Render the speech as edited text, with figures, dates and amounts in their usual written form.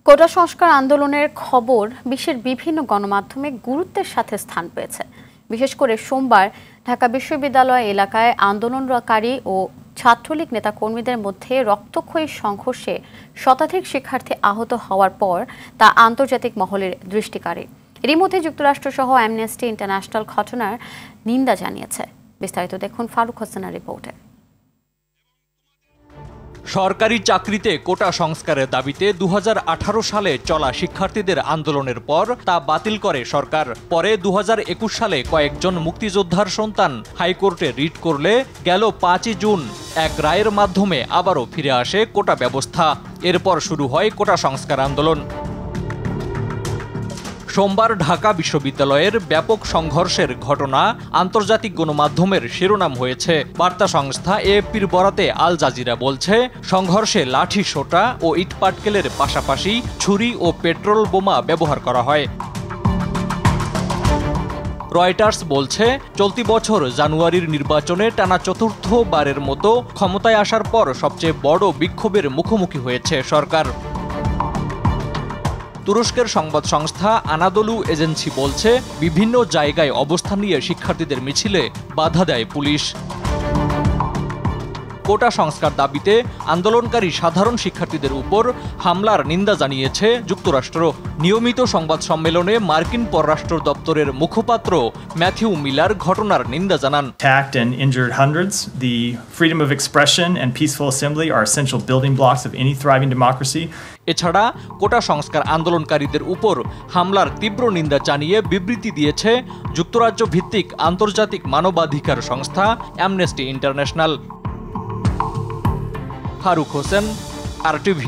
কোটা সংস্কার আন্দোলনের খবর বিশ্বের বিভিন্ন গণমাধ্যমে গুরুত্বের সাথে স্থান পেয়েছে। বিশেষ করে সোমবার ঢাকা বিশ্ববিদ্যালয় এলাকায় আন্দোলনকারী ও ছাত্রলীগ নেতাকর্মীদের মধ্যে রক্তক্ষয়ী সংঘর্ষে শতাধিক শিক্ষার্থী আহত হওয়ার পর তা আন্তর্জাতিক মহলের দৃষ্টি কাড়ে। এরই মধ্যে যুক্তরাষ্ট্রসহ অ্যামনেস্টি ইন্টারন্যাশনাল ঘটনার নিন্দা জানিয়েছে। বিস্তারিত দেখুন ফারুক হোসেনের রিপোর্টে। সরকারি চাকরিতে কোটা সংস্কারের দাবিতে 2018 সালে চলা শিক্ষার্থীদের আন্দোলনের পর তা বাতিল করে সরকার। পরে 2021 সালে কয়েকজন মুক্তিযোদ্ধার সন্তান হাইকোর্টে রিট করলে গেল 5 জুন এক রায়ের মাধ্যমে আবারও ফিরে আসে কোটা ব্যবস্থা। এরপর শুরু হয় কোটা সংস্কার আন্দোলন। সোমবার ঢাকা বিশ্ববিদ্যালয়ের ব্যাপক সংঘর্ষের ঘটনা আন্তর্জাতিক গণমাধ্যমের শিরোনাম হয়েছে। বার্তা সংস্থা এএফপির বরাতে আল জাজিরা বলছে, সংঘর্ষে লাঠি সোঁটা ও ইটপাটকেলের পাশাপাশি ছুরি ও পেট্রোল বোমা ব্যবহার করা হয়। রয়টার্স বলছে, চলতি বছর জানুয়ারির নির্বাচনে টানা চতুর্থবারের মতো ক্ষমতায় আসার পর সবচেয়ে বড় বিক্ষোভের মুখোমুখি হয়েছে সরকার। তুরস্কের সংবাদ সংস্থা আনাদলু এজেন্সি বলছে, বিভিন্ন জায়গায় অবস্থান নিয়ে শিক্ষার্থীদের মিছিলে বাধা দেয় পুলিশ। কোটা সংস্কার দাবিতে আন্দোলনকারী সাধারণ শিক্ষার্থীদের উপর হামলার নিন্দা জানিয়েছে যুক্তরাষ্ট্র। নিয়মিত সংবাদ সম্মেলনে মার্কিন পররাষ্ট্র দপ্তরের মুখপাত্র ম্যাথিউ মিলার ঘটনার নিন্দা জানান। Attacked and injured hundreds. The freedom of expression and peaceful assembly are essential building blocks of any thriving democracy. এছাড়া কোটা সংস্কার আন্দোলনকারীদের উপর হামলার তীব্র নিন্দা জানিয়ে বিবৃতি দিয়েছে যুক্তরাজ্য ভিত্তিক আন্তর্জাতিক মানবাধিকার সংস্থা Amnesty International. Faruk Hossain, RTV।